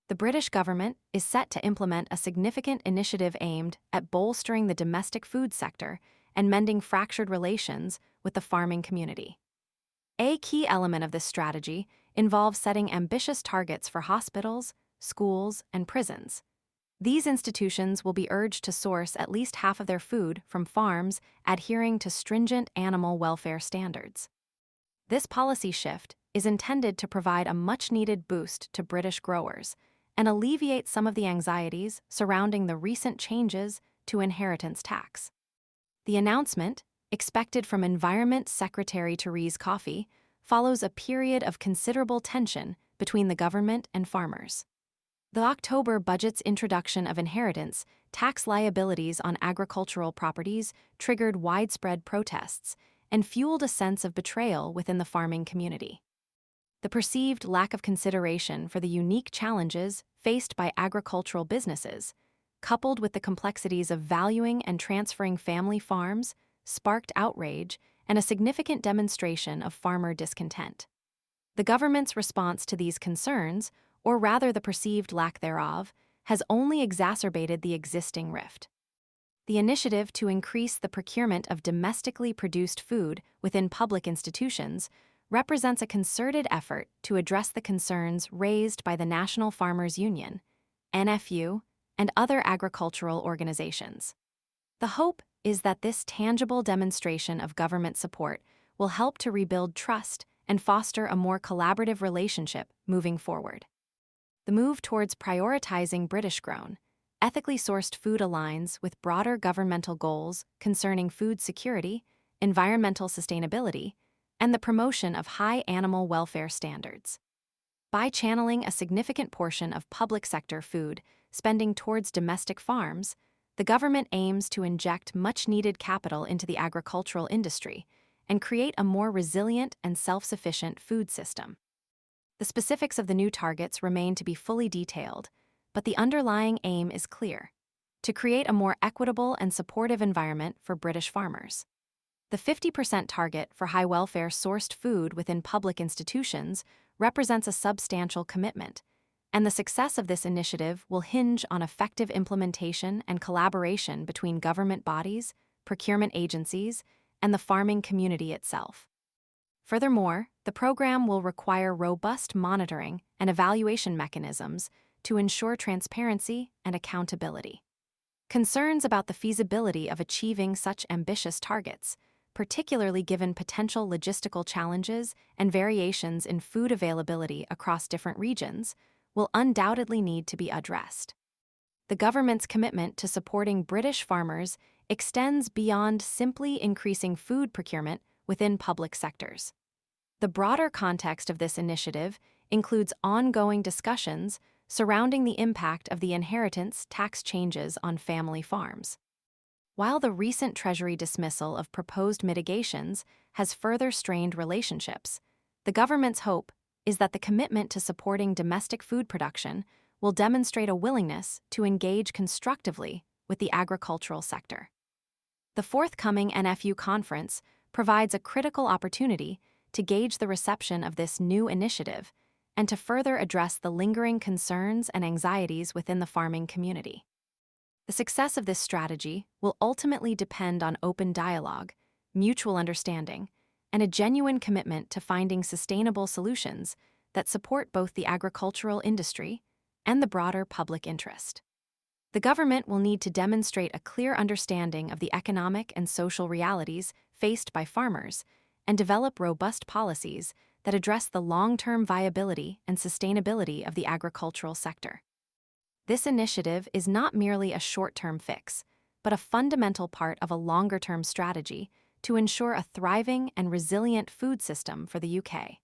The British government is set to implement a significant initiative aimed at bolstering the domestic food sector and mending fractured relations with the farming community. A key element of this strategy involves setting ambitious targets for hospitals, schools, and prisons. These institutions will be urged to source at least half of their food from farms adhering to stringent animal welfare standards. This policy shift is intended to provide a much-needed boost to British growers and alleviate some of the anxieties surrounding the recent changes to inheritance tax. The announcement, expected from Environment Secretary Therese Coffey, follows a period of considerable tension between the government and farmers. The October budget's introduction of inheritance tax liabilities on agricultural properties triggered widespread protests and fueled a sense of betrayal within the farming community. The perceived lack of consideration for the unique challenges faced by agricultural businesses, coupled with the complexities of valuing and transferring family farms, sparked outrage and a significant demonstration of farmer discontent. The government's response to these concerns, or rather the perceived lack thereof, has only exacerbated the existing rift. The initiative to increase the procurement of domestically produced food within public institutions represents a concerted effort to address the concerns raised by the National Farmers Union, NFU, and other agricultural organizations. The hope is that this tangible demonstration of government support will help to rebuild trust and foster a more collaborative relationship moving forward. The move towards prioritizing British-grown, ethically sourced food aligns with broader governmental goals concerning food security, environmental sustainability, and the promotion of high animal welfare standards. By channeling a significant portion of public sector food spending towards domestic farms, the government aims to inject much-needed capital into the agricultural industry and create a more resilient and self-sufficient food system. The specifics of the new targets remain to be fully detailed, but the underlying aim is clear: to create a more equitable and supportive environment for British farmers. The 50% target for high-welfare sourced food within public institutions represents a substantial commitment, and the success of this initiative will hinge on effective implementation and collaboration between government bodies, procurement agencies, and the farming community itself. Furthermore, the program will require robust monitoring and evaluation mechanisms to ensure transparency and accountability. Concerns about the feasibility of achieving such ambitious targets, particularly given potential logistical challenges and variations in food availability across different regions, will undoubtedly need to be addressed. The government's commitment to supporting British farmers extends beyond simply increasing food procurement within public sectors. The broader context of this initiative includes ongoing discussions surrounding the impact of the inheritance tax changes on family farms. While the recent Treasury dismissal of proposed mitigations has further strained relationships, the government's hope is that the commitment to supporting domestic food production will demonstrate a willingness to engage constructively with the agricultural sector. The forthcoming NFU conference provides a critical opportunity to gauge the reception of this new initiative and to further address the lingering concerns and anxieties within the farming community. The success of this strategy will ultimately depend on open dialogue, mutual understanding, and a genuine commitment to finding sustainable solutions that support both the agricultural industry and the broader public interest. The government will need to demonstrate a clear understanding of the economic and social realities faced by farmers and develop robust policies that address the long-term viability and sustainability of the agricultural sector. This initiative is not merely a short-term fix, but a fundamental part of a longer-term strategy to ensure a thriving and resilient food system for the UK.